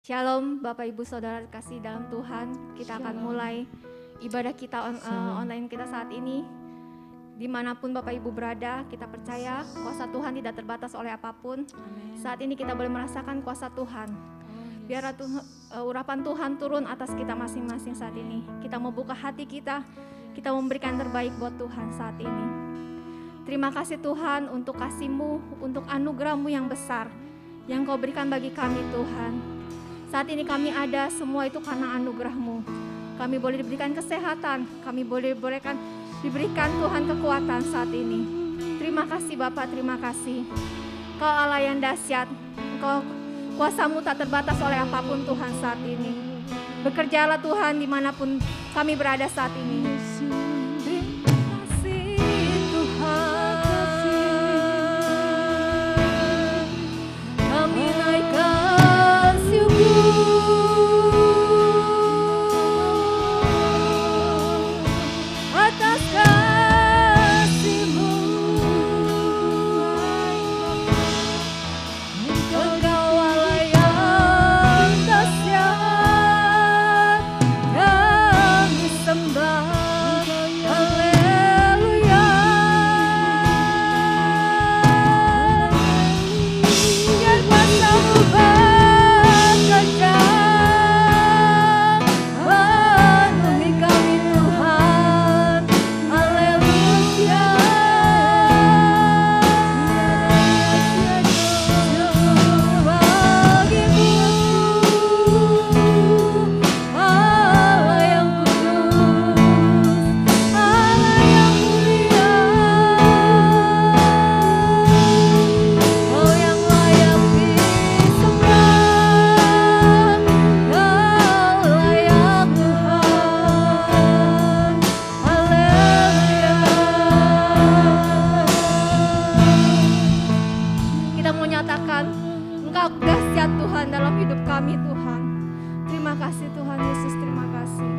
Shalom Bapak Ibu Saudara kasih dalam Tuhan. Kita akan mulai ibadah kita online kita saat ini. Dimanapun Bapak Ibu berada, kita percaya kuasa Tuhan tidak terbatas oleh apapun. Saat ini kita boleh merasakan kuasa Tuhan. Biar urapan Tuhan turun atas kita masing-masing saat ini. Kita membuka hati kita memberikan terbaik buat Tuhan saat ini. Terima kasih Tuhan untuk kasih-Mu, untuk anugerah-Mu yang besar yang Kau berikan bagi kami Tuhan. Saat ini kami ada semua itu karena anugerah-Mu. Kami boleh diberikan kesehatan, kami boleh diberikan Tuhan kekuatan saat ini. Terima kasih Bapak, terima kasih. Kau Allah yang dahsyat, Kau kuasa-Mu tak terbatas oleh apapun Tuhan saat ini. Bekerjalah Tuhan dimanapun kami berada saat ini. Terima kasih Tuhan, kami naikkan syukur atas kasih-Mu. Engkau Allah yang dahsyat, kami sembah, haleluya. Biar kuasa-Mu bekerja, penuhi kami Tuhan, haleluya. Syukur bagimu, Allah yang kudus, Allah yang mulia. Kau yang layak disembah, Kau layak Tuhan, haleluya. Kita mau nyatakan Engkau dahsyat Tuhan dalam hidup kami Tuhan. Terima kasih Tuhan Yesus, terima kasih.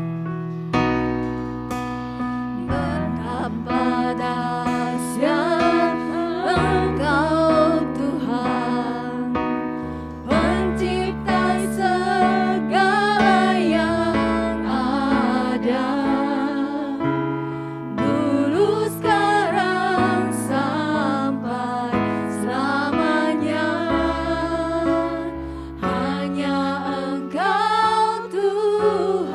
Betapa dahsyat Engkau Tuhan, pencipta segala yang ada, dulu sekarang sampai selamanya. Hanya Engkau Tuhan.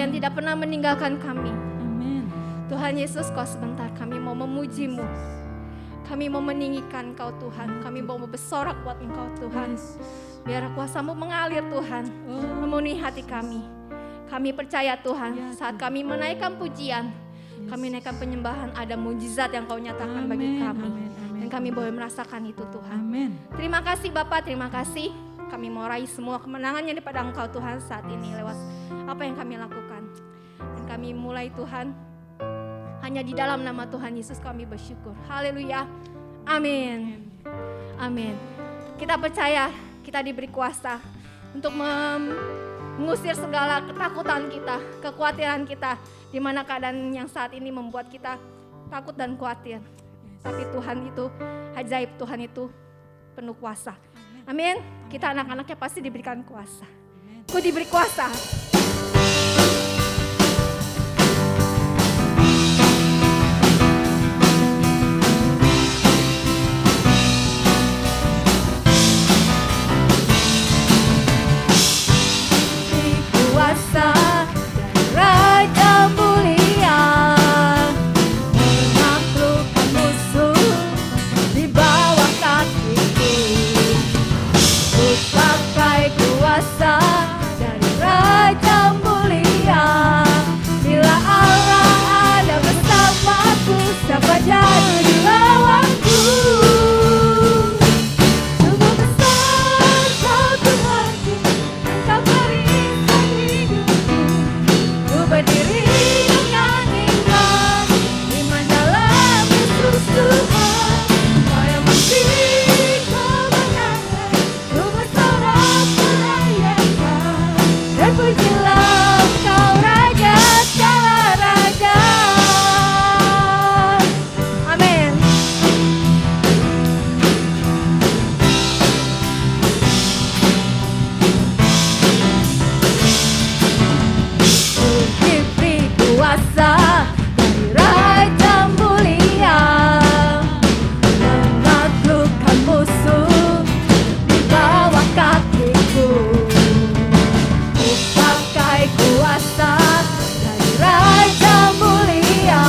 yang tidak pernah meninggalkan kami. Amin. Tuhan Yesus, Kau sebentar kami mau memuji-Mu. Kami mau meninggikan Kau Tuhan. Kami mau bersorak buat Engkau Tuhan. Biar kuasa-Mu mengalir Tuhan, memenuhi hati kami. Kami percaya Tuhan, saat kami menaikkan pujian, kami naikkan penyembahan, ada mujizat yang Kau nyatakan bagi kami. Dan kami boleh merasakan itu Tuhan. Amin. Terima kasih Bapak, terima kasih. Kami mau raih semua kemenangannya daripada Engkau Tuhan saat ini lewat apa yang kami lakukan. Dan kami mulai Tuhan, hanya di dalam nama Tuhan Yesus kami bersyukur. Haleluya. Amin. Amin. Kita percaya kita diberi kuasa untuk mengusir segala ketakutan kita, kekhawatiran kita, di mana keadaan yang saat ini membuat kita takut dan khawatir. Tapi Tuhan itu ajaib, Tuhan itu penuh kuasa. Amin. Kita anak-anaknya pasti diberikan kuasa. Ku diberi kuasa. Kuasa dari Raja mulia, menaklukkan musuh di bawah kakiku. Ku pakai kuasa dari Raja mulia. Bila Allah ada bersamaku, siapa jadi lawanku? Sungguh besar Kau Tuhanku, Engkau perisai hidupku. Ku berdiri dengan iman, iman dalam Yesus Tuhan. Kau yang memberi kemenangan, ku bersorak merayakan. Dan pujilah Kau Raja segala raja. Amin. Ku diberi kuasa dari Raja mulia, menaklukkan musuh di bawah kakiku. Ku pakai kuasa dari Raja mulia.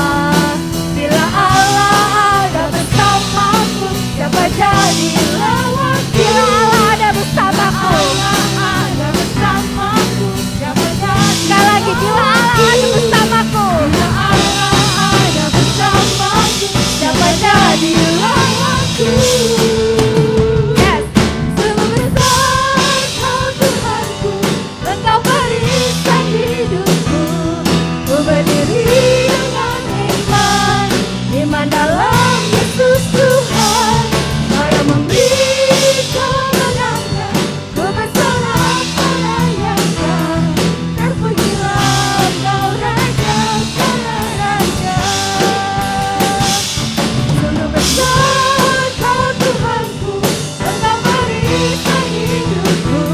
Bila Allah ada bersamaku, siapa jadi lawan? Bila Allah ada bersamaku, ada bersamaku, siapa jadi? Sekali lagi, bila Allah ada bersamaku, bila Allah ada bersamaku, siapa jadi lawanku? Yes. Sungguh besar Kau Tuhanku, Engkau perisai hidupku. Ku berdiri dengan iman, iman dalam Yesus Tuhan. Kau yang memberi kemenangan, ku bersorak merayakan. Terpujilah Kau Raja segala raja. Sungguh besar Kau Tuhanku, Engkau perisai hidupku.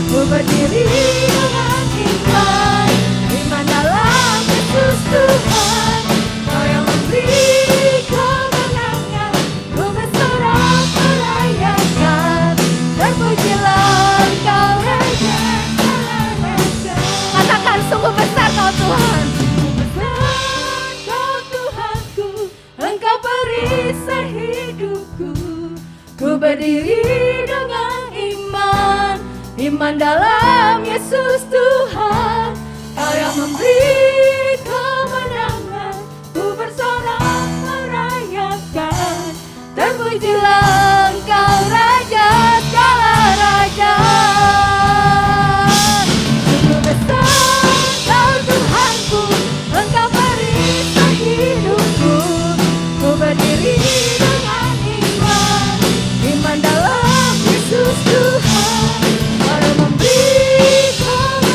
Ku berdiri dengan iman, iman dalam Yesus Tuhan. Kau yang memberi kemenangan, ku bersorak merayakan. Terpujilah Kau Raja segala raja. Katakan, sungguh besar Kau Tuhan. Sungguh besar Kau Tuhanku, Engkau perisai hidupku. Ku berdiri dengan iman, iman dalam Yesus Tuhan. Kau yang memberi kemenangan, ku bersorak merayakan. Terpujilah Engkau Raja segala raja. Sungguh besar Kau Tuhanku, Engkau perisai hidupku. Ku berdiri dengan iman, iman dalam Yesus Tuhan. Kau yang memberi kemenangan,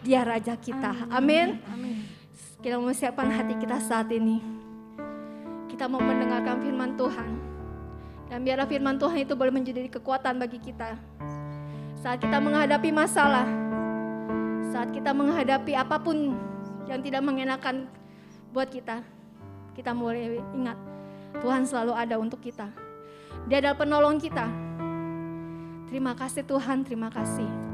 Dia Raja kita. Amin. Kita mau siapkan hati kita saat ini. Kita mau mendengarkan firman Tuhan. Dan biarlah firman Tuhan itu boleh menjadi kekuatan bagi kita. Saat kita menghadapi masalah, saat kita menghadapi apapun yang tidak mengenakan buat kita, kita mulai ingat Tuhan selalu ada untuk kita. Dia adalah penolong kita. Terima kasih Tuhan, terima kasih.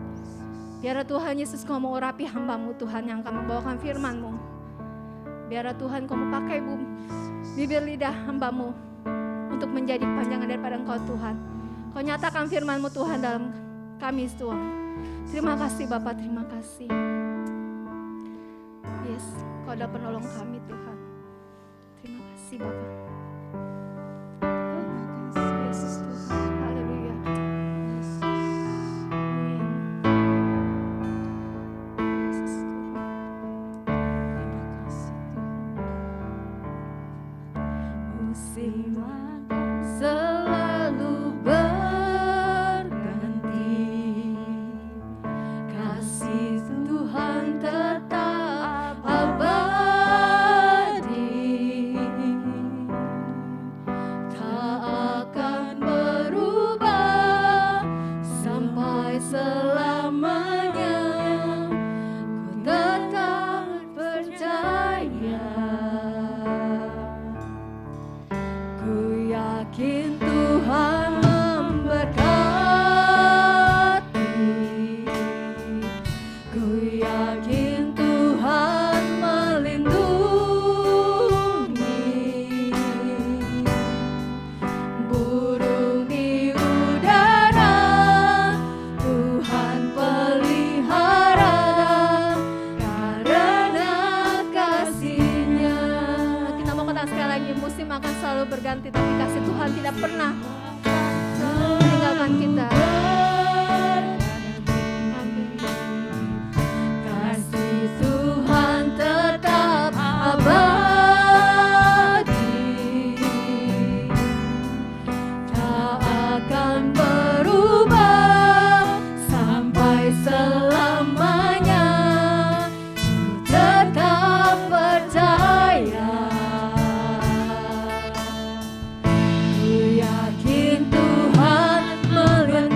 Biarlah Tuhan Yesus Kau mau urapi hamba-Mu Tuhan yang akan membawakan firman-Mu. Biarlah Tuhan Kau mau pakai bibir lidah hamba-Mu untuk menjadi panjangan daripada Engkau Tuhan. Kau nyatakan firman-Mu Tuhan dalam kami Tuhan. Terima kasih Bapa, terima kasih. Yes, Kau adalah penolong kami Tuhan. Terima kasih Bapa. Yesus Tuhan, haleluya. Amin. Yesus Tuhan. Musim selalu berganti, kasih Tuhan tetap abadi, tak akan berubah sampai selamanya. Ku tetap percaya, ku yakin Tuhan memberkati, ku yakin Tuhan melindungi, burung di udara Tuhan pelihara karena kasih-Nya. Kita mau katakan sekali lagi, musim akan selalu berganti, tapi kasih Tuhan tidak pernah meninggalkan kita. Kasih Tuhan tetap abadi, tak akan berubah sampai selamanya. Ku tetap percaya, ku yakin Tuhan melindungi.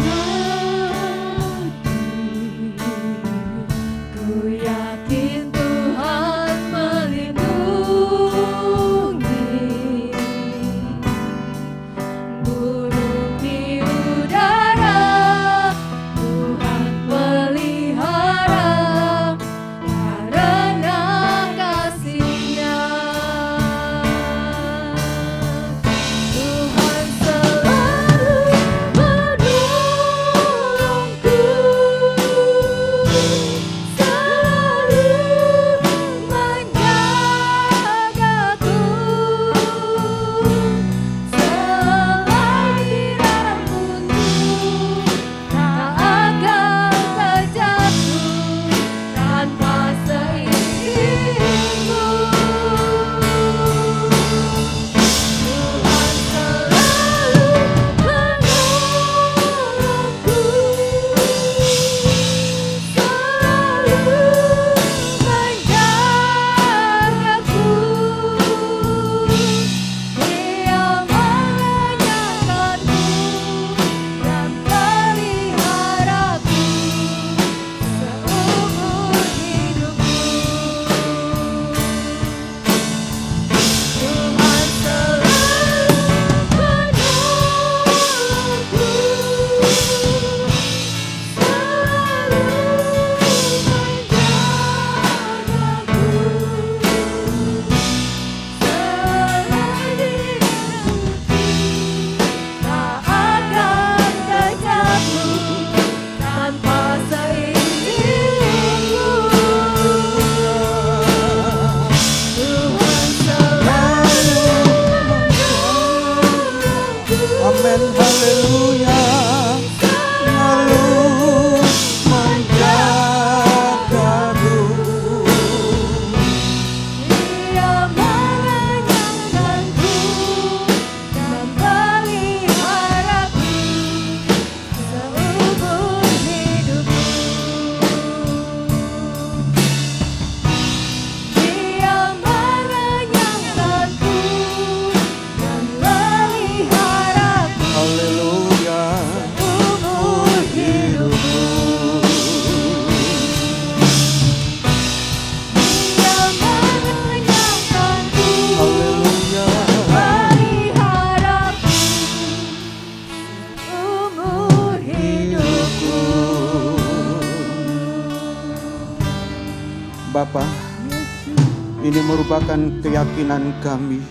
Ini merupakan keyakinan kami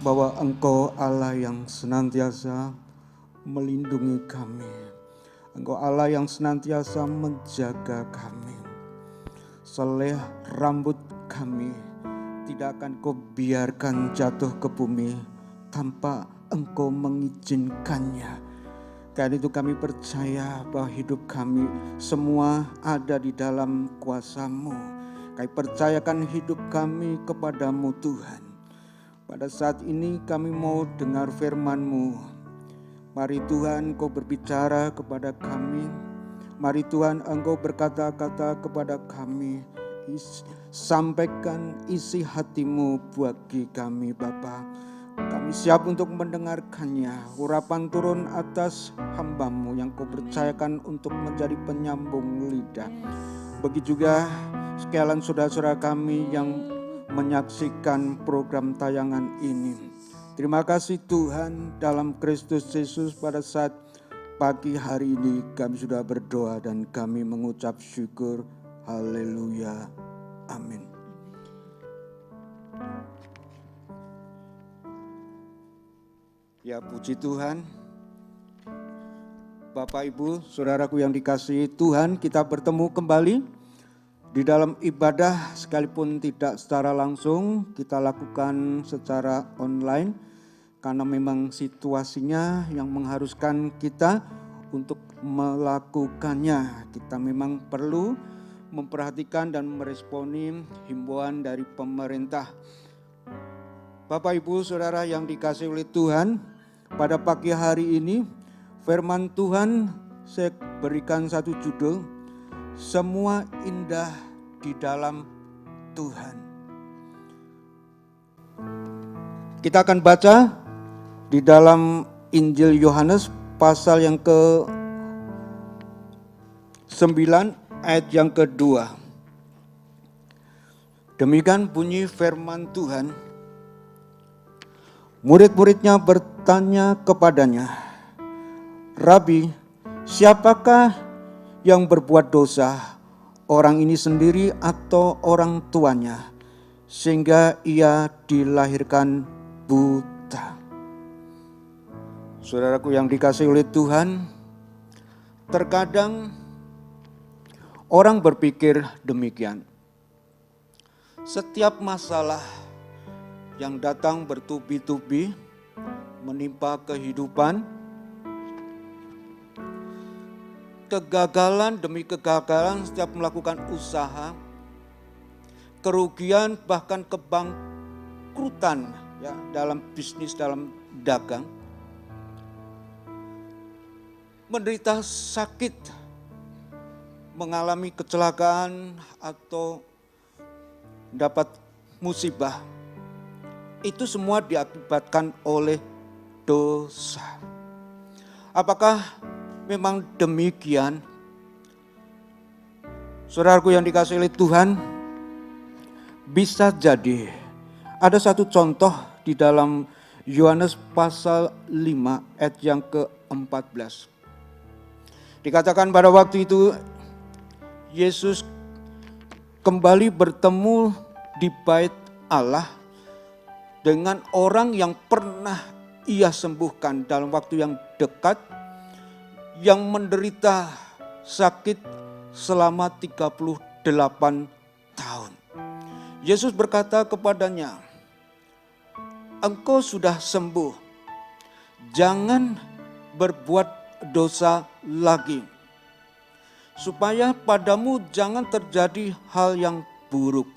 bahwa Engkau Allah yang senantiasa melindungi kami. Engkau Allah yang senantiasa menjaga kami. Selai rambut kami tidak akan Kau biarkan jatuh ke bumi tanpa Engkau mengizinkannya. Karena itu kami percaya bahwa hidup kami semua ada di dalam kuasa-Mu. Kami percayakan hidup kami kepada-Mu Tuhan. Pada saat ini kami mau dengar firman-Mu. Mari Tuhan Kau berbicara kepada kami. Mari Tuhan Engkau berkata-kata kepada kami. Sampaikan isi hati-Mu bagi kami Bapa. Kami siap untuk mendengarkannya. Urapan turun atas hamba-Mu yang Kau percayakan untuk menjadi penyambung lidah. Begitu juga sekalian saudara-saudara kami yang menyaksikan program tayangan ini. Terima kasih Tuhan, dalam Kristus Yesus pada saat pagi hari ini kami sudah berdoa dan kami mengucap syukur. Haleluya. Amin. Ya, puji Tuhan. Bapak, Ibu, saudaraku yang dikasihi Tuhan, kita bertemu kembali di dalam ibadah, sekalipun tidak secara langsung, kita lakukan secara online karena memang situasinya yang mengharuskan kita untuk melakukannya. Kita memang perlu memperhatikan dan meresponi himbauan dari pemerintah. Bapak, Ibu, saudara yang dikasihi oleh Tuhan, pada pagi hari ini firman Tuhan saya berikan satu judul, semua indah di dalam Tuhan. Kita akan baca di dalam Injil Yohanes pasal yang ke-9 ayat yang kedua. Demikian bunyi firman Tuhan. Murid-muridnya bertanya kepadanya, Rabi, siapakah yang berbuat dosa, orang ini sendiri atau orang tuanya, sehingga ia dilahirkan buta? Saudaraku yang dikasihi oleh Tuhan, terkadang orang berpikir demikian. Setiap masalah yang datang bertubi-tubi menimpa kehidupan, kegagalan demi kegagalan setiap melakukan usaha, kerugian bahkan kebangkrutan ya, dalam bisnis, dalam dagang, menderita sakit, mengalami kecelakaan atau dapat musibah. Itu semua diakibatkan oleh dosa. Apakah memang demikian? Saudaraku yang dikasihi oleh Tuhan, bisa jadi. Ada satu contoh di dalam Yohanes pasal 5 ayat yang ke-14. Dikatakan pada waktu itu Yesus kembali bertemu di bait Allah dengan orang yang pernah ia sembuhkan dalam waktu yang dekat, yang menderita sakit selama 38 tahun. Yesus berkata kepadanya, engkau sudah sembuh, jangan berbuat dosa lagi, supaya padamu jangan terjadi hal yang buruk.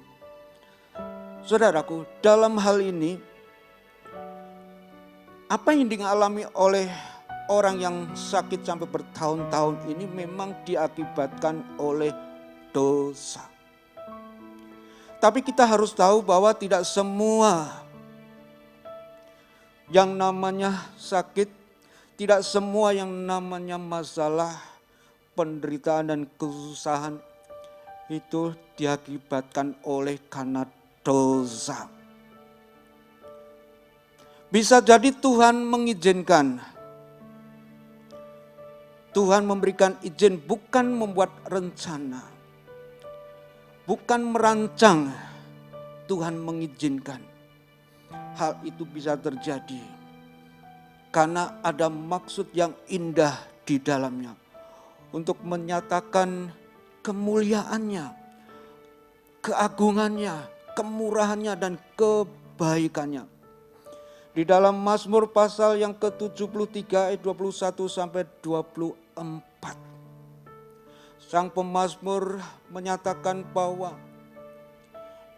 Saudaraku, dalam hal ini, apa yang dialami oleh orang yang sakit sampai bertahun-tahun ini memang diakibatkan oleh dosa. Tapi kita harus tahu bahwa tidak semua yang namanya sakit, tidak semua yang namanya masalah, penderitaan dan kesusahan itu diakibatkan oleh karena dosa. Bisa jadi Tuhan mengizinkan. Tuhan memberikan izin, bukan membuat rencana. Bukan merancang. Tuhan mengizinkan hal itu bisa terjadi karena ada maksud yang indah di dalamnya untuk menyatakan kemuliaannya, keagungannya, kemurahannya, dan kebaikannya. Di dalam Mazmur pasal yang ke-73 ayat 21 sampai 24. Sang pemazmur menyatakan bahwa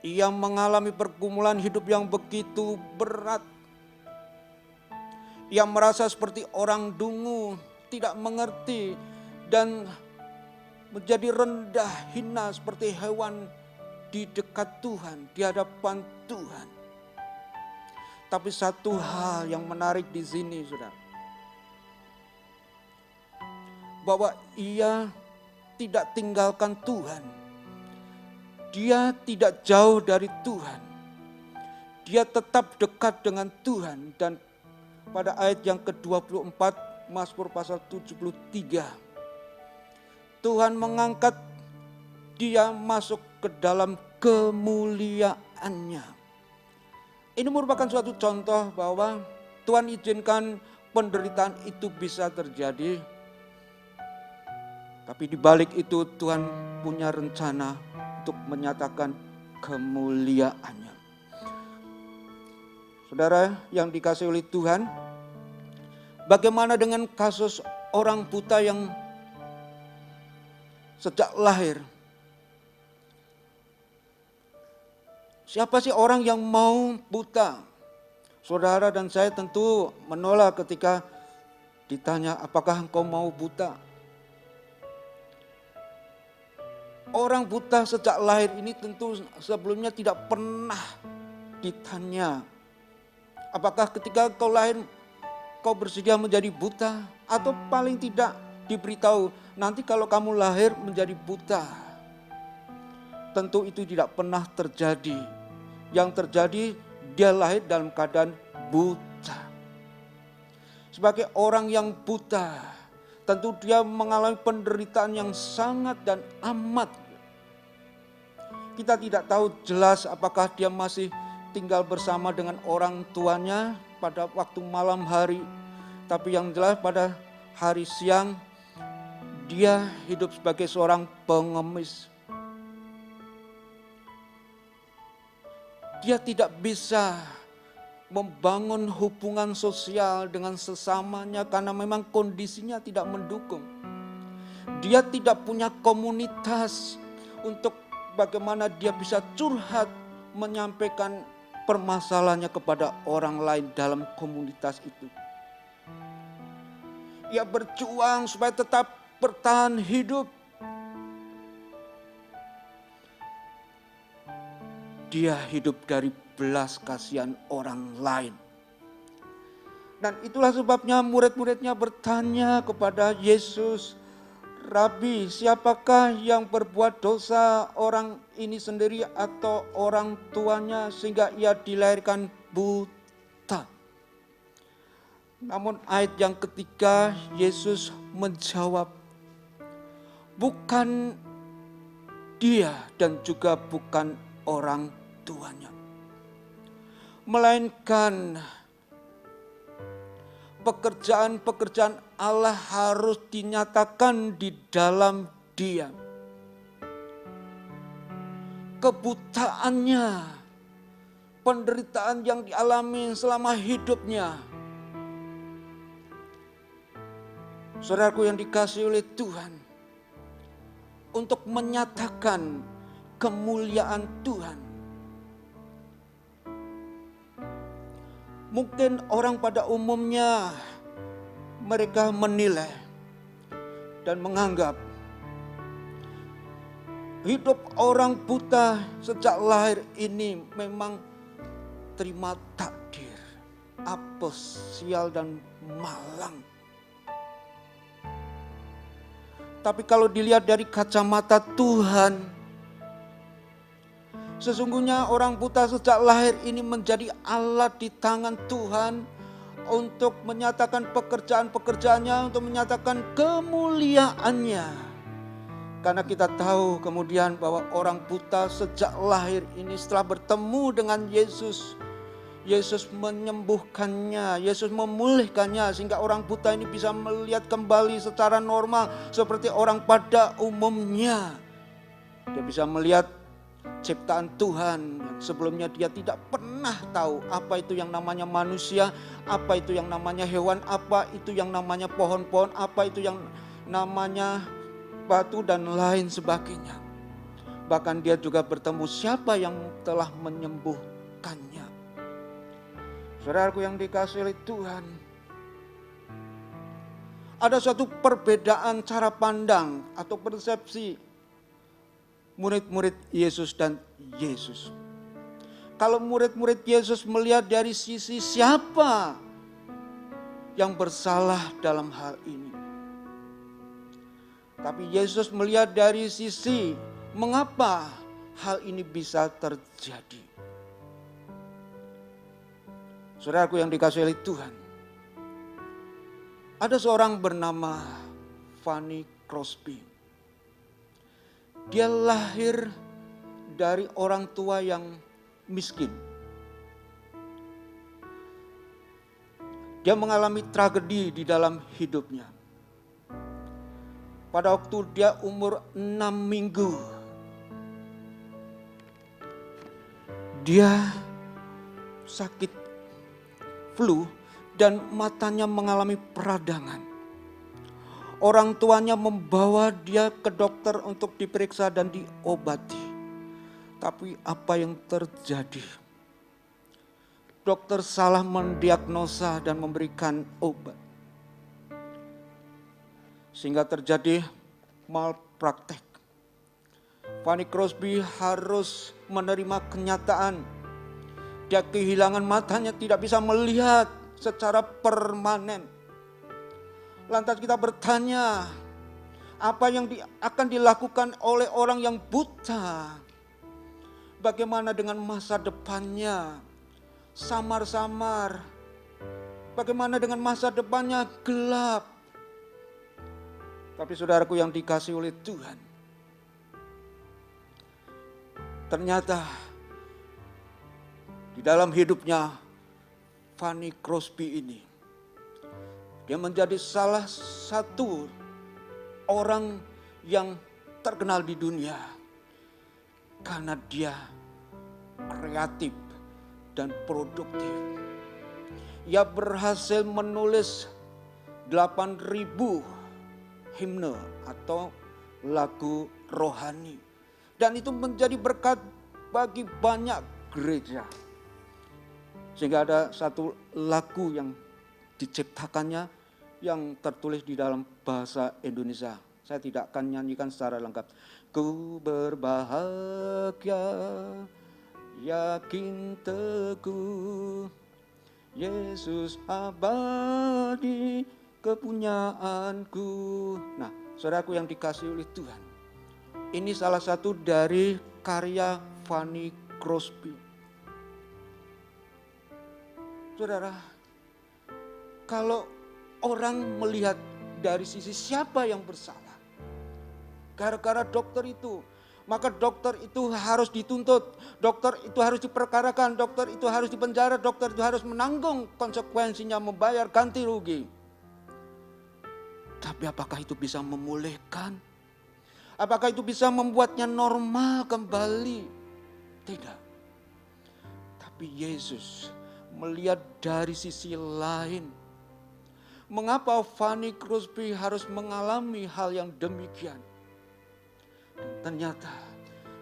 ia mengalami pergumulan hidup yang begitu berat. Ia merasa seperti orang dungu, tidak mengerti, dan menjadi rendah, hina seperti hewan di dekat Tuhan, di hadapan Tuhan. Tapi satu hal yang menarik di sini, saudara, bahwa ia tidak tinggalkan Tuhan. Dia tidak jauh dari Tuhan. Dia tetap dekat dengan Tuhan. Dan pada ayat yang ke-24 Mazmur pasal 73, Tuhan mengangkat dia masuk ke dalam kemuliaannya. Ini merupakan suatu contoh bahwa Tuhan izinkan penderitaan itu bisa terjadi. Tapi di balik itu Tuhan punya rencana untuk menyatakan kemuliaannya. Saudara yang dikasihi oleh Tuhan, bagaimana dengan kasus orang buta yang sejak lahir? Siapa sih orang yang mau buta? Saudara dan saya tentu menolak ketika ditanya, apakah engkau mau buta? Orang buta sejak lahir ini tentu sebelumnya tidak pernah ditanya, apakah ketika kau lahir kau bersedia menjadi buta? Atau paling tidak diberitahu, nanti kalau kamu lahir menjadi buta. Tentu itu tidak pernah terjadi. Yang terjadi dia lahir dalam keadaan buta. Sebagai orang yang buta, tentu dia mengalami penderitaan yang sangat dan amat. Kita tidak tahu jelas apakah dia masih tinggal bersama dengan orang tuanya pada waktu malam hari. Tapi yang jelas pada hari siang dia hidup sebagai seorang pengemis. Dia tidak bisa membangun hubungan sosial dengan sesamanya karena memang kondisinya tidak mendukung. Dia tidak punya komunitas untuk bagaimana dia bisa curhat, menyampaikan permasalahannya kepada orang lain dalam komunitas itu. Ia berjuang supaya tetap bertahan hidup. Dia hidup dari belas kasihan orang lain. Dan itulah sebabnya murid-muridnya bertanya kepada Yesus, Rabi, siapakah yang berbuat dosa, orang ini sendiri atau orang tuanya sehingga ia dilahirkan buta? Namun ayat yang ketiga Yesus menjawab, bukan dia dan juga bukan orang tuanya, melainkan pekerjaan-pekerjaan Allah harus dinyatakan di dalam dia. Kebutaannya, penderitaan yang dialami selama hidupnya. Saudaraku yang dikasihi oleh Tuhan, untuk menyatakan kemuliaan Tuhan. Mungkin orang pada umumnya mereka menilai dan menganggap hidup orang buta sejak lahir ini memang terima takdir, apes, sial dan malang. Tapi kalau dilihat dari kacamata Tuhan, sesungguhnya orang buta sejak lahir ini menjadi alat di tangan Tuhan untuk menyatakan pekerjaan-pekerjaannya, untuk menyatakan kemuliaannya. Karena kita tahu kemudian bahwa orang buta sejak lahir ini setelah bertemu dengan Yesus, Yesus menyembuhkannya, Yesus memulihkannya sehingga orang buta ini bisa melihat kembali secara normal seperti orang pada umumnya. Dia bisa melihat ciptaan Tuhan yang sebelumnya dia tidak pernah tahu apa itu yang namanya manusia, apa itu yang namanya hewan, apa itu yang namanya pohon-pohon, apa itu yang namanya batu dan lain sebagainya. Bahkan dia juga bertemu siapa yang telah menyembuhkannya. Saudaraku yang dikasihi oleh Tuhan, ada suatu perbedaan cara pandang atau persepsi murid-murid Yesus dan Yesus. Kalau murid-murid Yesus melihat dari sisi siapa yang bersalah dalam hal ini. Tapi Yesus melihat dari sisi mengapa hal ini bisa terjadi. Saudaraku yang dikasihi oleh Tuhan, ada seorang bernama Fanny Crosby. Dia lahir dari orang tua yang miskin. Dia mengalami tragedi di dalam hidupnya. Pada waktu dia umur 6 minggu, dia sakit flu dan matanya mengalami peradangan. Orang tuanya membawa dia ke dokter untuk diperiksa dan diobati. Tapi apa yang terjadi? Dokter salah mendiagnosa dan memberikan obat. Sehingga terjadi malpraktek. Fanny Crosby harus menerima kenyataan. Dia kehilangan matanya, tidak bisa melihat secara permanen. Lantas kita bertanya, apa yang akan dilakukan oleh orang yang buta? Bagaimana dengan masa depannya? Samar-samar. Bagaimana dengan masa depannya gelap? Tapi saudaraku yang dikasihi oleh Tuhan, ternyata di dalam hidupnya Fanny Crosby ini, dia menjadi salah satu orang yang terkenal di dunia karena dia kreatif dan produktif. Ia berhasil menulis 8.000 himne atau lagu rohani. Dan itu menjadi berkat bagi banyak gereja. Sehingga ada satu lagu yang diciptakannya yang tertulis di dalam bahasa Indonesia. Saya tidak akan nyanyikan secara lengkap. Ku berbahagia, yakin teguh, Yesus abadi kepunyaanku. Nah, saudaraku yang dikasihi oleh Tuhan, ini salah satu dari karya Fanny Crosby. Saudara, kalau orang melihat dari sisi siapa yang bersalah, gara-gara dokter itu, maka dokter itu harus dituntut, dokter itu harus diperkarakan, dokter itu harus dipenjara, dokter itu harus menanggung konsekuensinya, membayar ganti rugi. Tapi apakah itu bisa memulihkan? Apakah itu bisa membuatnya normal kembali? Tidak. Tapi Yesus melihat dari sisi lain. Mengapa Fanny Crosby harus mengalami hal yang demikian? Dan ternyata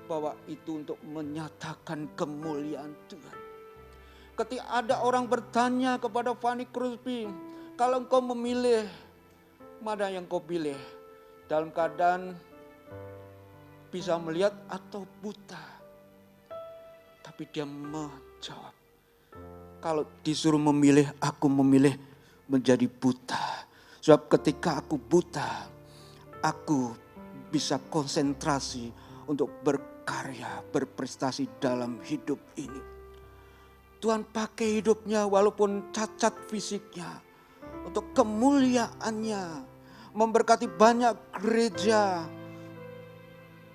bahwa itu untuk menyatakan kemuliaan Tuhan. Ketika ada orang bertanya kepada Fanny Crosby, kalau engkau memilih, mana yang kau pilih? Dalam keadaan bisa melihat atau buta? Tapi dia menjawab, kalau disuruh memilih, aku memilih menjadi buta. Sebab ketika aku buta, aku bisa konsentrasi untuk berkarya, berprestasi dalam hidup ini. Tuhan pakai hidupnya walaupun cacat fisiknya untuk kemuliaannya, memberkati banyak gereja,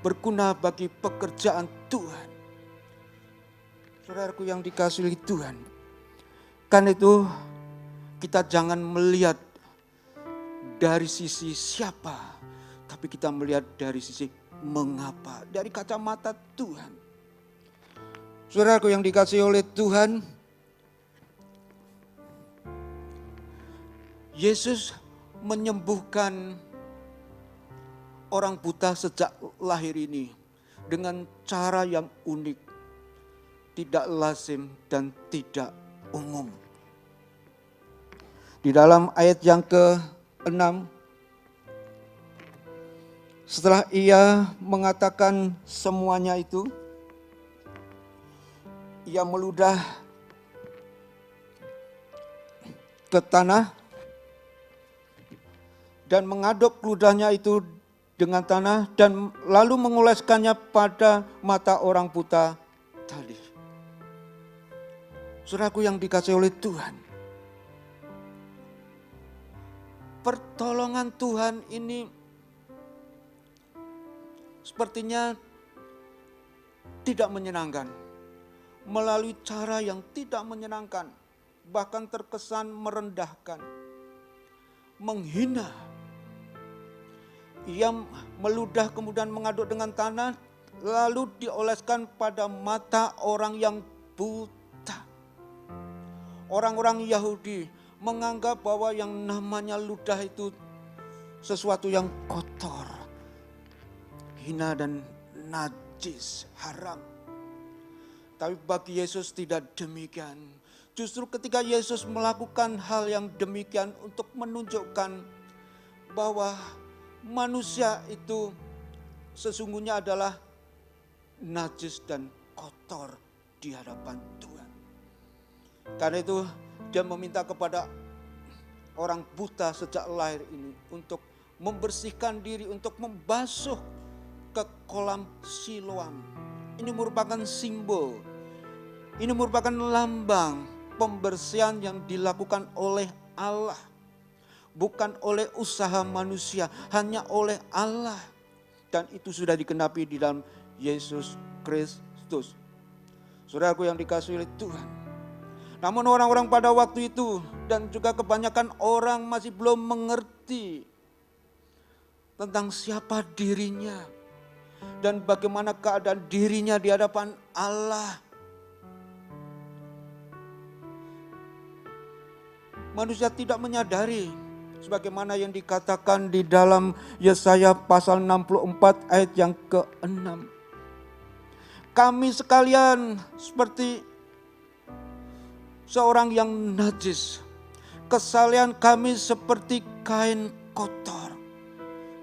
berguna bagi pekerjaan Tuhan. Saudaraku yang dikasihi Tuhan, kan itu kita jangan melihat dari sisi siapa, tapi kita melihat dari sisi mengapa, dari kacamata Tuhan. Saudaraku yang dikasihi oleh Tuhan, Yesus menyembuhkan orang buta sejak lahir ini dengan cara yang unik, tidak lazim dan tidak umum. Di dalam ayat yang ke-6, setelah ia mengatakan semuanya itu, ia meludah ke tanah dan mengaduk ludahnya itu dengan tanah dan lalu mengoleskannya pada mata orang buta tadi. Saudaraku yang dikasihi oleh Tuhan, pertolongan Tuhan ini sepertinya tidak menyenangkan, melalui cara yang tidak menyenangkan, bahkan terkesan merendahkan, menghina. Ia meludah kemudian mengaduk dengan tanah, lalu dioleskan pada mata orang yang buta. Orang-orang Yahudi menganggap bahwa yang namanya ludah itu sesuatu yang kotor, hina dan najis, haram. Tapi bagi Yesus tidak demikian. Justru ketika Yesus melakukan hal yang demikian untuk menunjukkan bahwa manusia itu sesungguhnya adalah najis dan kotor di hadapan Tuhan. Karena itu dia meminta kepada orang buta sejak lahir ini untuk membersihkan diri, untuk membasuh ke kolam Siloam. Ini merupakan simbol, ini merupakan lambang pembersihan yang dilakukan oleh Allah. Bukan oleh usaha manusia, hanya oleh Allah. Dan itu sudah digenapi di dalam Yesus Kristus. Saudaraku yang dikasihi oleh Tuhan. Namun orang-orang pada waktu itu dan juga kebanyakan orang masih belum mengerti tentang siapa dirinya dan bagaimana keadaan dirinya di hadapan Allah. Manusia tidak menyadari sebagaimana yang dikatakan di dalam Yesaya pasal 64 ayat yang ke-6. Kami sekalian seperti seorang yang najis, kesalahan kami seperti kain kotor.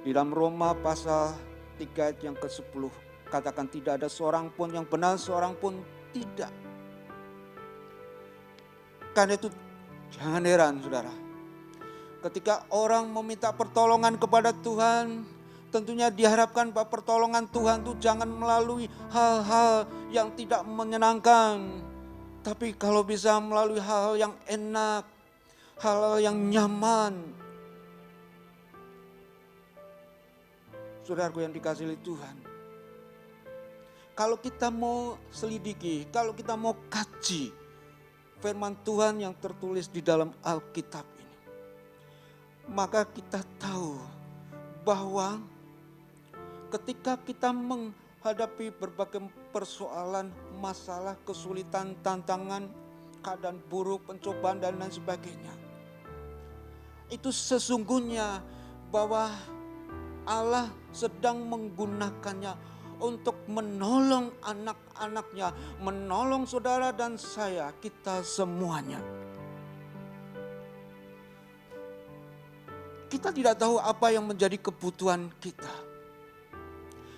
Di dalam Roma pasal 3 ayat yang ke-10 katakan tidak ada seorang pun yang benar, seorang pun tidak. Karena itu jangan heran saudara, ketika orang meminta pertolongan kepada Tuhan, tentunya diharapkan bahwa pertolongan Tuhan itu jangan melalui hal-hal yang tidak menyenangkan. Tapi kalau bisa melalui hal-hal yang enak, hal-hal yang nyaman. Saudaraku yang dikasihi Tuhan, kalau kita mau selidiki, kalau kita mau kaji firman Tuhan yang tertulis di dalam Alkitab ini, maka kita tahu bahwa ketika kita menghadapi berbagai persoalan, masalah, kesulitan, tantangan, keadaan buruk, pencobaan dan lain sebagainya, itu sesungguhnya bahwa Allah sedang menggunakannya untuk menolong anak-anaknya, menolong saudara dan saya, kita semuanya. Kita tidak tahu apa yang menjadi kebutuhan kita,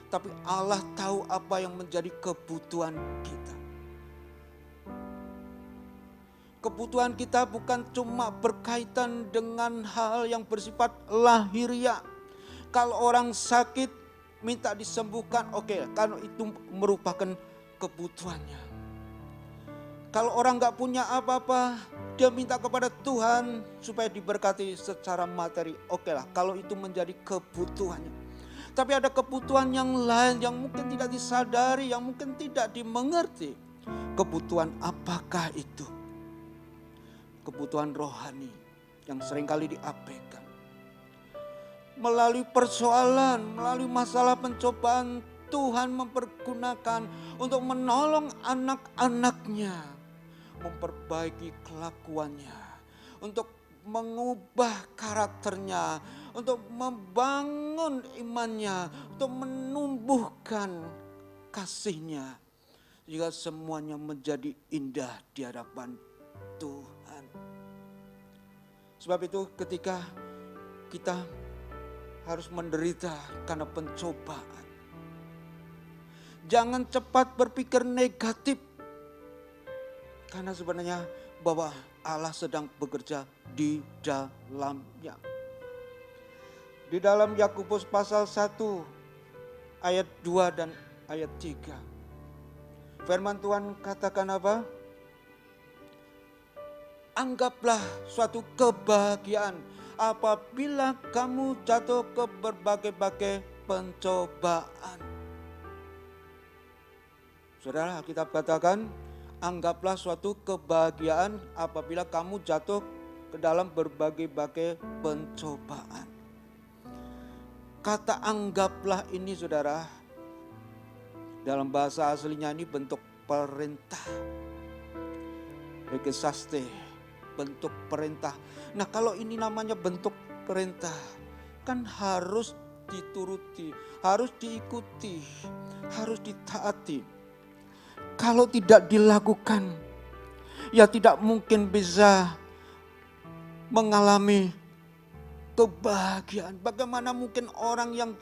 tapi Allah tahu apa yang menjadi kebutuhan kita. Kebutuhan kita bukan cuma berkaitan dengan hal yang bersifat lahiriah. Kalau orang sakit minta disembuhkan, oke, kalau itu merupakan kebutuhannya. Kalau orang gak punya apa-apa, dia minta kepada Tuhan supaya diberkati secara materi, oke lah, kalau itu menjadi kebutuhannya. Tapi ada kebutuhan yang lain yang mungkin tidak disadari, yang mungkin tidak dimengerti. Kebutuhan apakah itu? Kebutuhan rohani yang seringkali diabaikan. Melalui persoalan, melalui masalah pencobaan, Tuhan mempergunakan untuk menolong anak-anaknya, memperbaiki kelakuannya, untuk mengubah karakternya, untuk membangun imannya, untuk menumbuhkan kasihnya, sehingga semuanya menjadi indah di hadapan Tuhan. Sebab itu ketika kita harus menderita karena pencobaan, jangan cepat berpikir negatif, karena sebenarnya bahwa Allah sedang bekerja di dalamnya. Di dalam Yakobus pasal 1 ayat 2 dan ayat 3. Firman Tuhan katakan apa? Anggaplah suatu kebahagiaan apabila kamu jatuh ke berbagai-bagai pencobaan. Saudara, Alkitab katakan, anggaplah suatu kebahagiaan apabila kamu jatuh ke dalam berbagai-bagai pencobaan. Kata anggaplah ini, saudara, dalam bahasa aslinya ini bentuk perintah. Egesaste, bentuk perintah. Nah, kalau ini namanya bentuk perintah, kan harus dituruti, harus diikuti, harus ditaati. Kalau tidak dilakukan, ya tidak mungkin bisa mengalami kebahagiaan. Bagaimana mungkin orang yang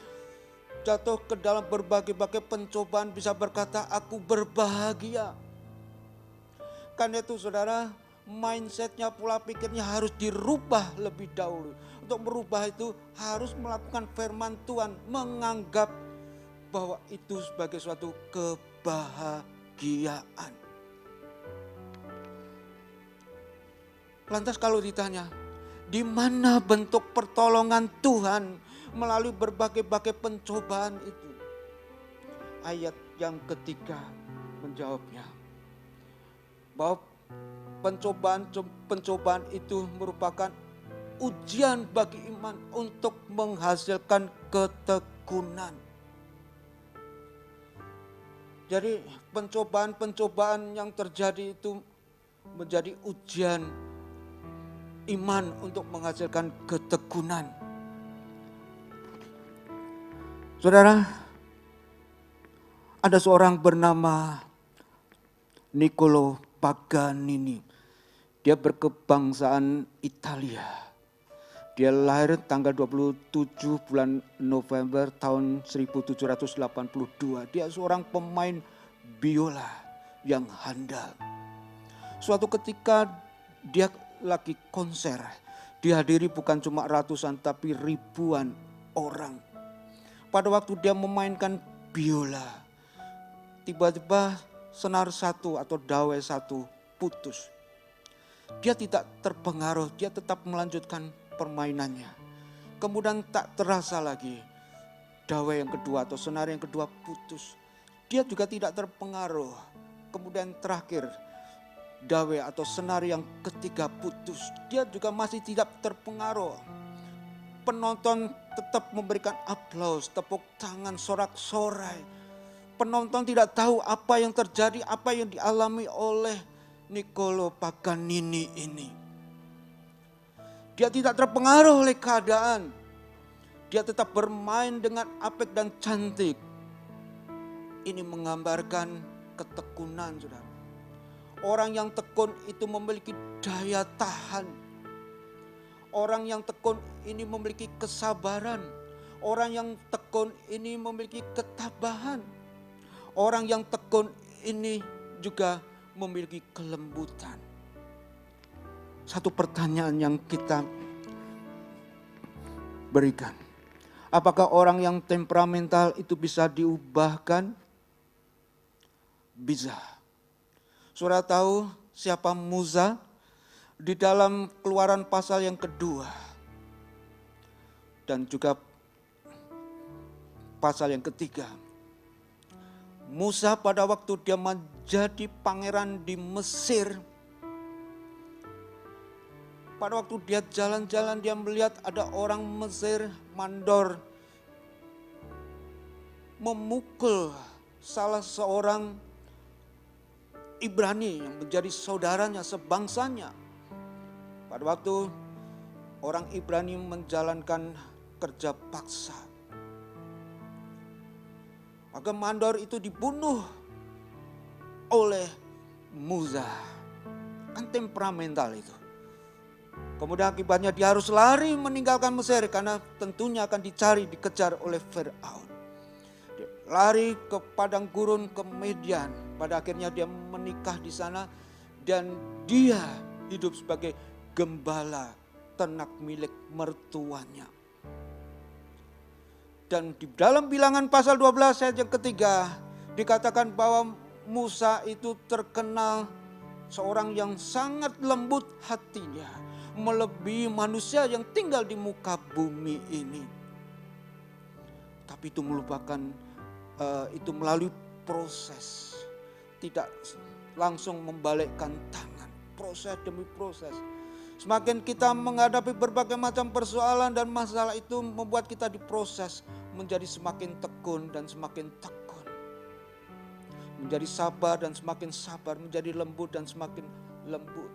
jatuh ke dalam berbagai-bagai pencobaan bisa berkata, aku berbahagia. Karena itu saudara, mindsetnya, pola pikirnya harus dirubah lebih dahulu. Untuk merubah itu harus melakukan firman Tuhan, menganggap bahwa itu sebagai suatu kebahagiaan. Lantas kalau ditanya, di mana bentuk pertolongan Tuhan melalui berbagai-bagai pencobaan itu? Ayat yang ketiga menjawabnya, bahwa pencobaan itu merupakan ujian bagi iman untuk menghasilkan ketekunan. Jadi pencobaan-pencobaan yang terjadi itu menjadi ujian iman untuk menghasilkan ketekunan. Saudara, ada seorang bernama Niccolo Paganini. Dia berkebangsaan Italia. Dia lahir tanggal 27 bulan November tahun 1782. Dia seorang pemain biola yang handal. Suatu ketika dia lagi konser, dihadiri bukan cuma ratusan tapi ribuan orang. Pada waktu dia memainkan biola, tiba-tiba senar satu atau dawai satu putus. Dia tidak terpengaruh, dia tetap melanjutkan permainannya. Kemudian tak terasa lagi dawai yang kedua atau senar yang kedua putus. Dia juga tidak terpengaruh. Kemudian terakhir dawai atau senar yang ketiga putus. Dia juga masih tidak terpengaruh. Penonton tetap memberikan aplaus, tepuk tangan, sorak-sorai. Penonton tidak tahu apa yang terjadi, apa yang dialami oleh Niccolo Paganini ini. Dia tidak terpengaruh oleh keadaan. Dia tetap bermain dengan apik dan cantik. Ini menggambarkan ketekunan, saudara. Orang yang tekun itu memiliki daya tahan. Orang yang tekun ini memiliki kesabaran. Orang yang tekun ini memiliki ketabahan. Orang yang tekun ini juga memiliki kelembutan. Satu pertanyaan yang kita berikan. Apakah orang yang temperamental itu bisa diubahkan? Bisa. Saudara tahu siapa Musa? Di dalam Keluaran pasal yang kedua. Dan juga pasal yang ketiga. Musa pada waktu dia menjadi pangeran di Mesir, pada waktu dia jalan-jalan dia melihat ada orang Mesir mandor memukul salah seorang Ibrani yang menjadi saudaranya sebangsanya. Pada waktu orang Ibrani menjalankan kerja paksa, maka mandor itu dibunuh oleh Musa. Kan temperamental itu. Kemudian akibatnya dia harus lari meninggalkan Mesir karena tentunya akan dicari, dikejar oleh Firaun. Dia lari ke padang gurun, ke Midian. Pada akhirnya dia menikah di sana dan dia hidup sebagai gembala ternak milik mertuanya. Dan di dalam Bilangan pasal 12 ayat yang ketiga dikatakan bahwa Musa itu terkenal seorang yang sangat lembut hatinya, melebihi manusia yang tinggal di muka bumi ini. Tapi itu merupakan itu melalui proses, tidak langsung membalikkan tangan, proses demi proses. Semakin kita menghadapi berbagai macam persoalan dan masalah itu membuat kita diproses menjadi semakin tekun dan semakin tekun. Menjadi sabar dan semakin sabar, menjadi lembut dan semakin lembut.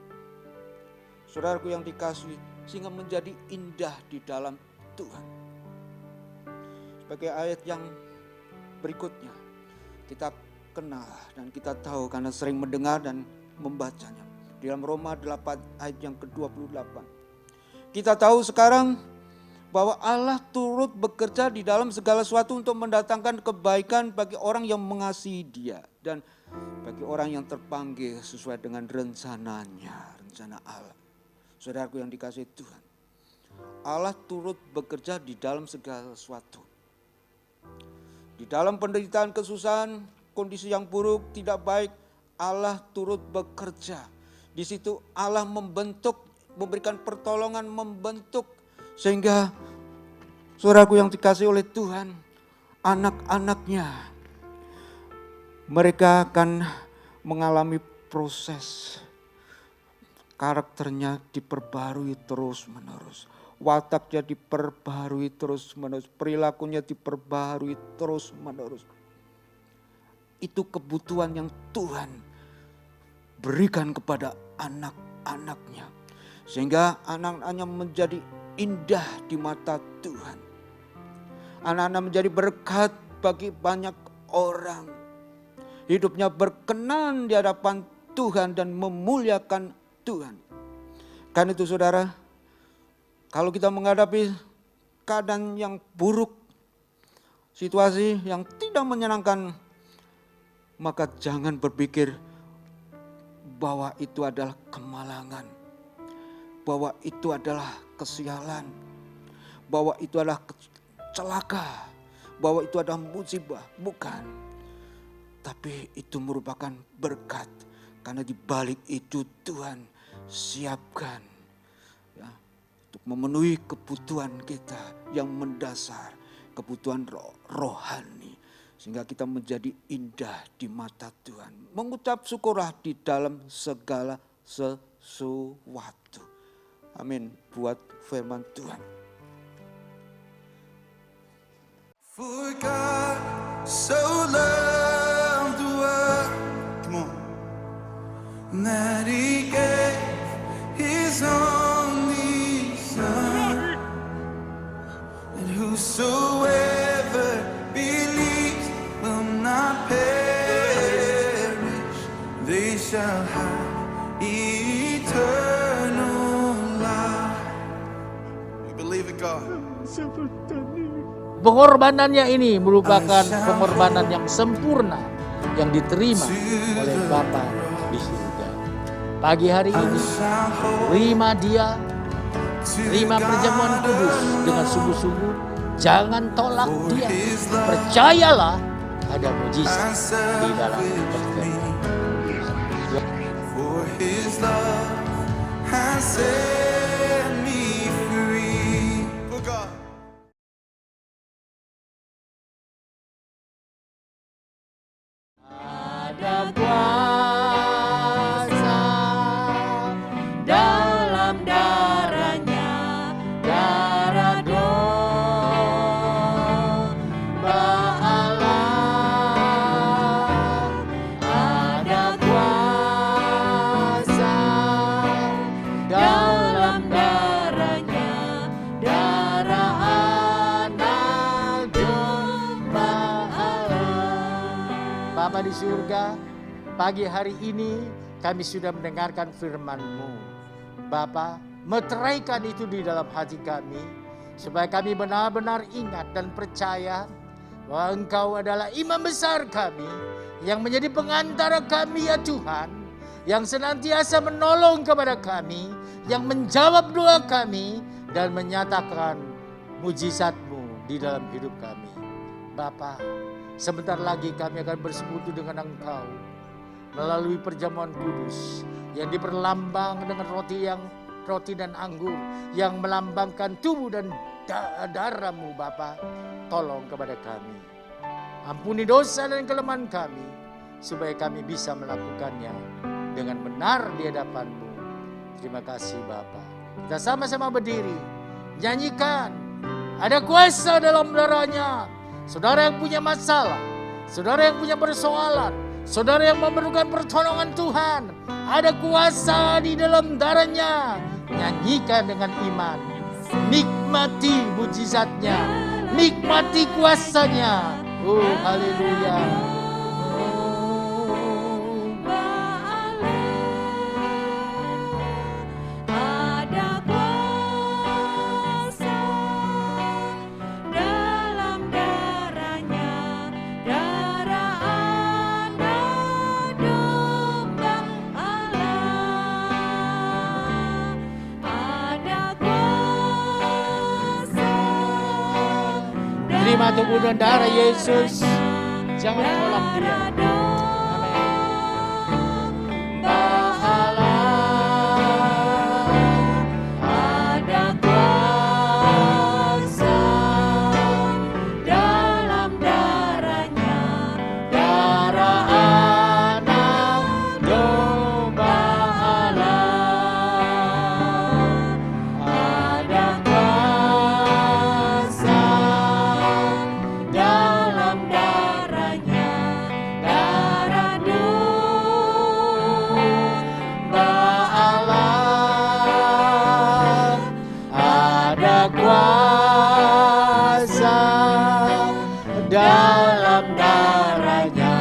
Saudaraku yang dikasihi, sehingga menjadi indah di dalam Tuhan. Sebagai ayat yang berikutnya kita kenal dan kita tahu karena sering mendengar dan membacanya. Di dalam Roma 8 ayat yang ke-28. Kita tahu sekarang bahwa Allah turut bekerja di dalam segala sesuatu untuk mendatangkan kebaikan bagi orang yang mengasihi Dia. Dan bagi orang yang terpanggil sesuai dengan rencananya, rencana Allah. Saudaraku yang dikasihi Tuhan. Allah turut bekerja di dalam segala sesuatu. Di dalam penderitaan, kesusahan, kondisi yang buruk, tidak baik, Allah turut bekerja. Di situ Allah membentuk, memberikan pertolongan, membentuk. Sehingga saudaraku yang dikasihi oleh Tuhan, anak-anaknya, mereka akan mengalami proses. Karakternya diperbarui terus-menerus. Wataknya diperbarui terus-menerus. Perilakunya diperbarui terus-menerus. Itu kebutuhan yang Tuhan berikan kepada anak-anaknya. Sehingga anak-anaknya menjadi indah di mata Tuhan. Anak-anak menjadi berkat bagi banyak orang. Hidupnya berkenan di hadapan Tuhan dan memuliakan Tuhan. Karena itu saudara, kalau kita menghadapi keadaan yang buruk, situasi yang tidak menyenangkan, maka jangan berpikir bahwa itu adalah kemalangan, bahwa itu adalah kesialan, bahwa itu adalah celaka, bahwa itu adalah musibah. Bukan. Tapi itu merupakan berkat. Karena di balik itu Tuhan siapkan ya, untuk memenuhi kebutuhan kita yang mendasar, kebutuhan rohani. Sehingga kita menjadi indah di mata Tuhan. Mengucap syukurlah di dalam segala sesuatu. Amin. Buat firman Tuhan. For God so loved the world, come on, that He gave His only Son, and whosoever believes will not perish, they shall have eternal life. We believe in God. Pengorbanannya ini merupakan pengorbanan yang sempurna yang diterima oleh Bapa di surga. Pagi hari ini, terima Dia, terima perjamuan kudus dengan sungguh-sungguh. Jangan tolak Dia. Percayalah ada mujizat di dalam perjalanan. For His love has set me free. For God. Bapa di surga, pagi hari ini kami sudah mendengarkan firman-Mu. Bapa, meteraikan itu di dalam hati kami, supaya kami benar-benar ingat dan percaya bahwa Engkau adalah imam besar kami, yang menjadi pengantara kami ya Tuhan, yang senantiasa menolong kepada kami, yang menjawab doa kami, dan menyatakan mujizat-Mu di dalam hidup kami. Bapa, sebentar lagi kami akan bersekutu dengan Engkau melalui perjamuan kudus yang diperlambang dengan roti dan anggur yang melambangkan tubuh dan darah-Mu. Bapa, tolong kepada kami, ampuni dosa dan kelemahan kami, supaya kami bisa melakukannya dengan benar di hadapan-Mu. Terima kasih Bapa. Kita sama-sama berdiri, nyanyikan, ada kuasa dalam darahnya. Saudara yang punya masalah, saudara yang punya persoalan, saudara yang memerlukan pertolongan Tuhan, ada kuasa di dalam darahnya. Nyanyikan dengan iman, nikmati mujizatnya, nikmati kuasanya. Oh haleluya. Terima tubuh dan darah Yesus. Jangan tolak dia. Amin. Ada kuasa dalam darahnya, darah anak domba Allah. Ada kuasa dalam darahnya, darah domba Allah. Ada kuasa dalam darahnya,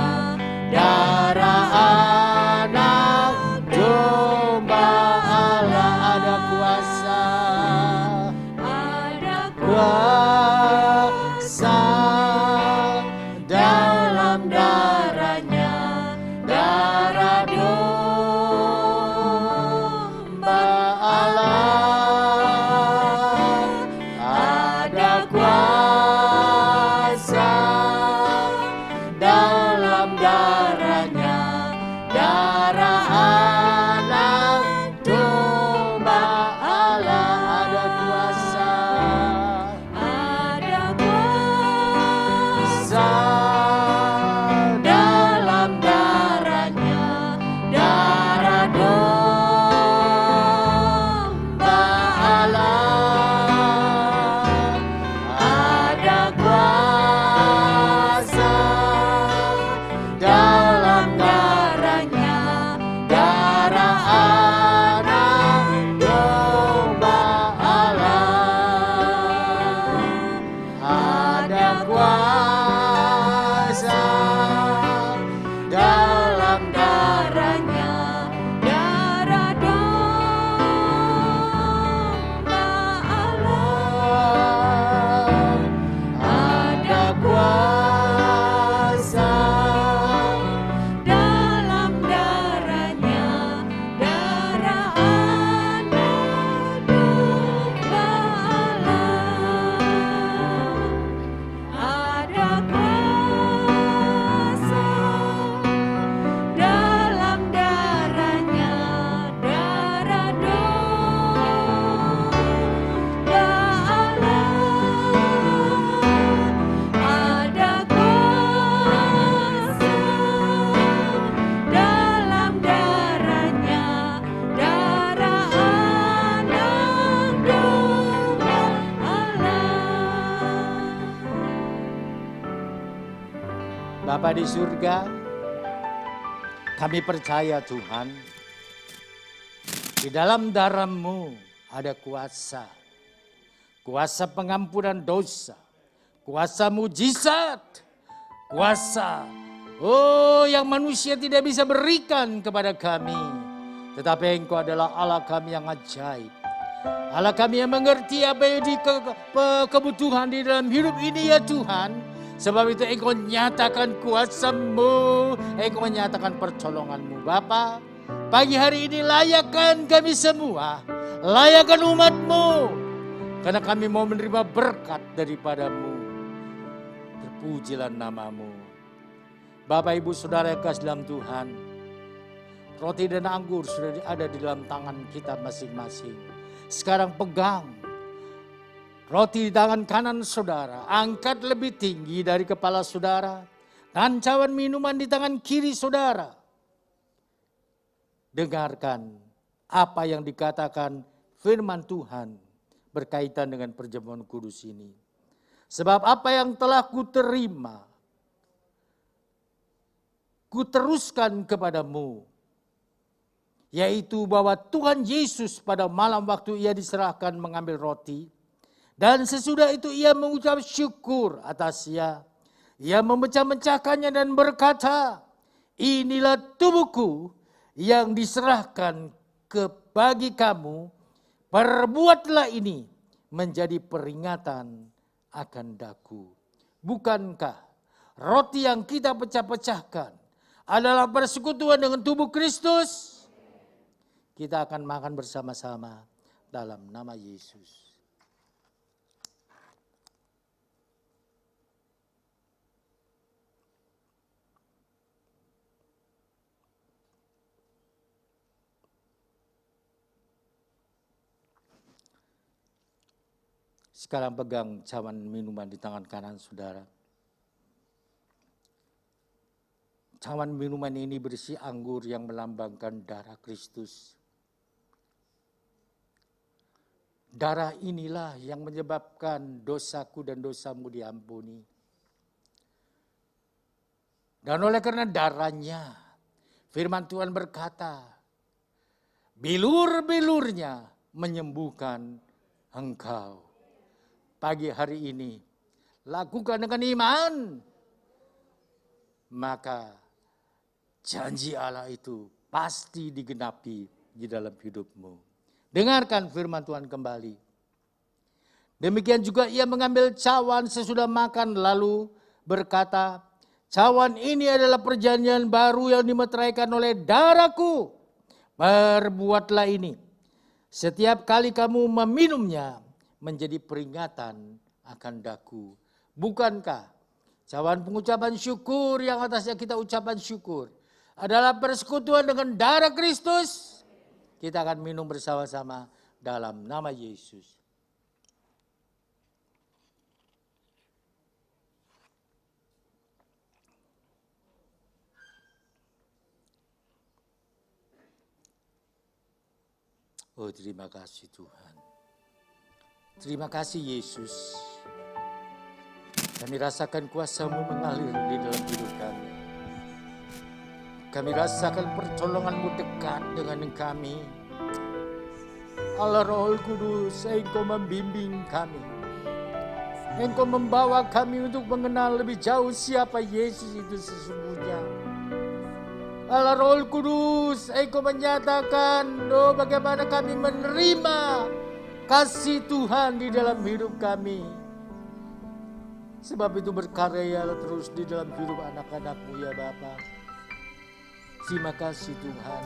darah anak domba Allah. Ada kuasa, kuasa dalam darahnya, darah domba Allah. Ada kuasa dalam darahnya, darah anak domba Allah. Ada kuasa, dalam darahnya, darah domba Allah. Ada kuasa dalam darahnya, darah anak domba Allah. Ada kuasa dalam darahnya, darah domba Allah. Ada kuasa dalam darahnya, darah anak domba Allah. Ada kuasa dalam darahnya, darah domba Allah. Ada kuasa dalam darahnya, darah anak domba Allah. Bapa di surga, kami percaya Tuhan, di dalam darah-Mu ada kuasa. Kuasa pengampunan dosa, kuasa mujizat, kuasa Oh, yang manusia tidak bisa berikan kepada kami. Tetapi Engkau adalah Allah kami yang ajaib. Allah kami yang mengerti apa yang kebutuhan di dalam hidup ini ya Tuhan. Sebab itu Engkau nyatakan kuasa-Mu, Engkau menyatakan pertolongan-Mu. Bapa, pagi hari ini layakkan kami semua, layakkan umat-Mu. Karena kami mau menerima berkat daripada-Mu. Terpujilah nama-Mu. Bapak, Ibu, Saudara yang kasih dalam Tuhan, roti dan anggur sudah ada di dalam tangan kita masing-masing. Sekarang pegang roti di tangan kanan saudara, angkat lebih tinggi dari kepala saudara, dan cawan minuman di tangan kiri saudara. Dengarkan apa yang dikatakan firman Tuhan berkaitan dengan perjamuan kudus ini. Sebab apa yang telah kuterima, kuteruskan kepadamu, yaitu bahwa Tuhan Yesus pada malam waktu ia diserahkan mengambil roti, dan sesudah itu ia mengucap syukur atasnya, ia memecah-mecahkannya dan berkata, inilah tubuhku yang diserahkan bagi kamu, perbuatlah ini menjadi peringatan akan daku. Bukankah roti yang kita pecah-pecahkan adalah persekutuan dengan tubuh Kristus? Kita akan makan bersama-sama dalam nama Yesus. Sekarang pegang cawan minuman di tangan kanan saudara. Cawan minuman ini berisi anggur yang melambangkan darah Kristus. Darah inilah yang menyebabkan dosaku dan dosamu diampuni. Dan oleh karena darahnya, firman Tuhan berkata, bilur-bilurnya menyembuhkan engkau. Pagi hari ini, lakukan dengan iman. Maka janji Allah itu pasti digenapi di dalam hidupmu. Dengarkan firman Tuhan kembali. Demikian juga ia mengambil cawan sesudah makan lalu berkata, cawan ini adalah perjanjian baru yang dimeteraikan oleh darahku. Perbuatlah ini. Setiap kali kamu meminumnya menjadi peringatan akan daku. Bukankah cawan pengucapan syukur yang atasnya kita ucapan syukur adalah persekutuan dengan darah Kristus? Kita akan minum bersama-sama dalam nama Yesus. Oh, terima kasih Tuhan. Terima kasih Yesus. Kami rasakan kuasa-Mu mengalir di dalam hidup kami. Kami rasakan pertolongan-Mu dekat dengan kami. Allah Roh Kudus, Engkau membimbing kami. Engkau membawa kami untuk mengenal lebih jauh siapa Yesus itu sesungguhnya. Allah Roh Kudus, Engkau menyatakan bagaimana kami menerima kasih Tuhan di dalam hidup kami. Sebab itu berkaryalah terus di dalam hidup anak-anak-Mu ya Bapa. Terima kasih Tuhan.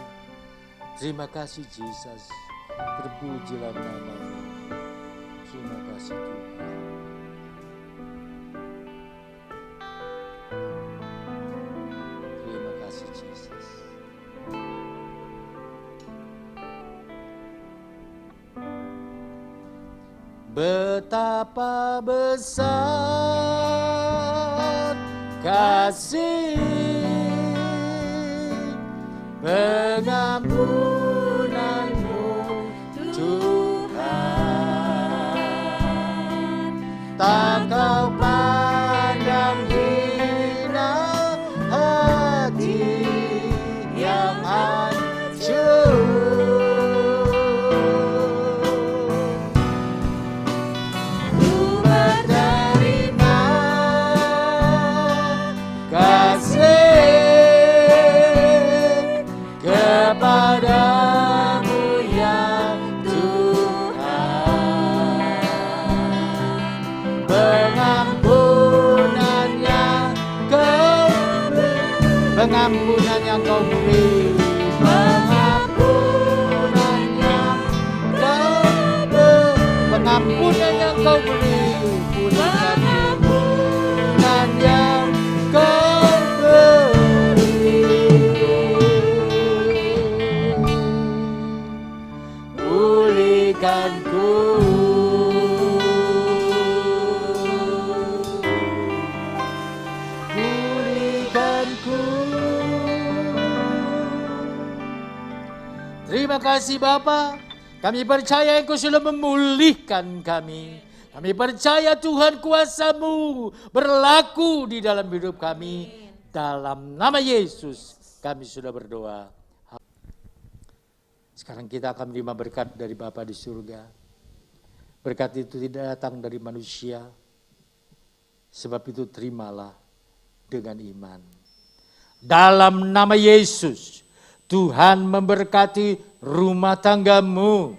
Terima kasih Yesus. Terpujilah nama-Mu. Terima kasih Tuhan. Terima kasih Yesus. Betapa besar kasih pengampunan-Mu Tuhan. Tak Kau pandang hina hati yang hancur. Ku menerima kasih pulihkanku. Pulihkanku. Terima kasih Bapa, kami percaya Engkau sudah memulihkan kami. Kami percaya Tuhan kuasa-Mu berlaku di dalam hidup kami. Dalam nama Yesus kami sudah berdoa. Sekarang kita akan menerima berkat dari Bapa di surga. Berkat itu tidak datang dari manusia. Sebab itu terimalah dengan iman. Dalam nama Yesus, Tuhan memberkati rumah tanggamu.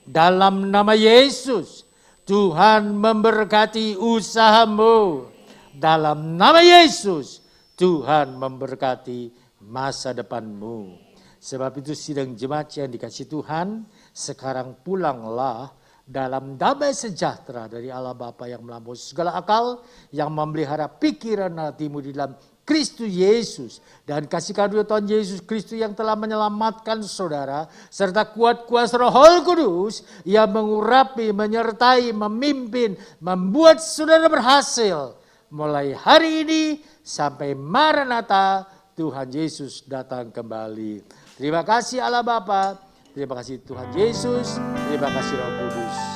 Dalam nama Yesus, Tuhan memberkati usahamu. Dalam nama Yesus, Tuhan memberkati masa depanmu. Sebab itu sidang jemaat yang dikasihi Tuhan, sekarang pulanglah dalam damai sejahtera dari Allah Bapa yang melampaui segala akal, yang memelihara pikiran hatimu di dalam Kristus Yesus, dan kasih karunia Tuhan Yesus Kristus yang telah menyelamatkan saudara, serta kuat kuasa Roh Kudus yang mengurapi, menyertai, memimpin, membuat saudara berhasil mulai hari ini sampai Maranatha Tuhan Yesus datang kembali. Terima kasih Allah Bapa, terima kasih Tuhan Yesus, terima kasih Roh Kudus.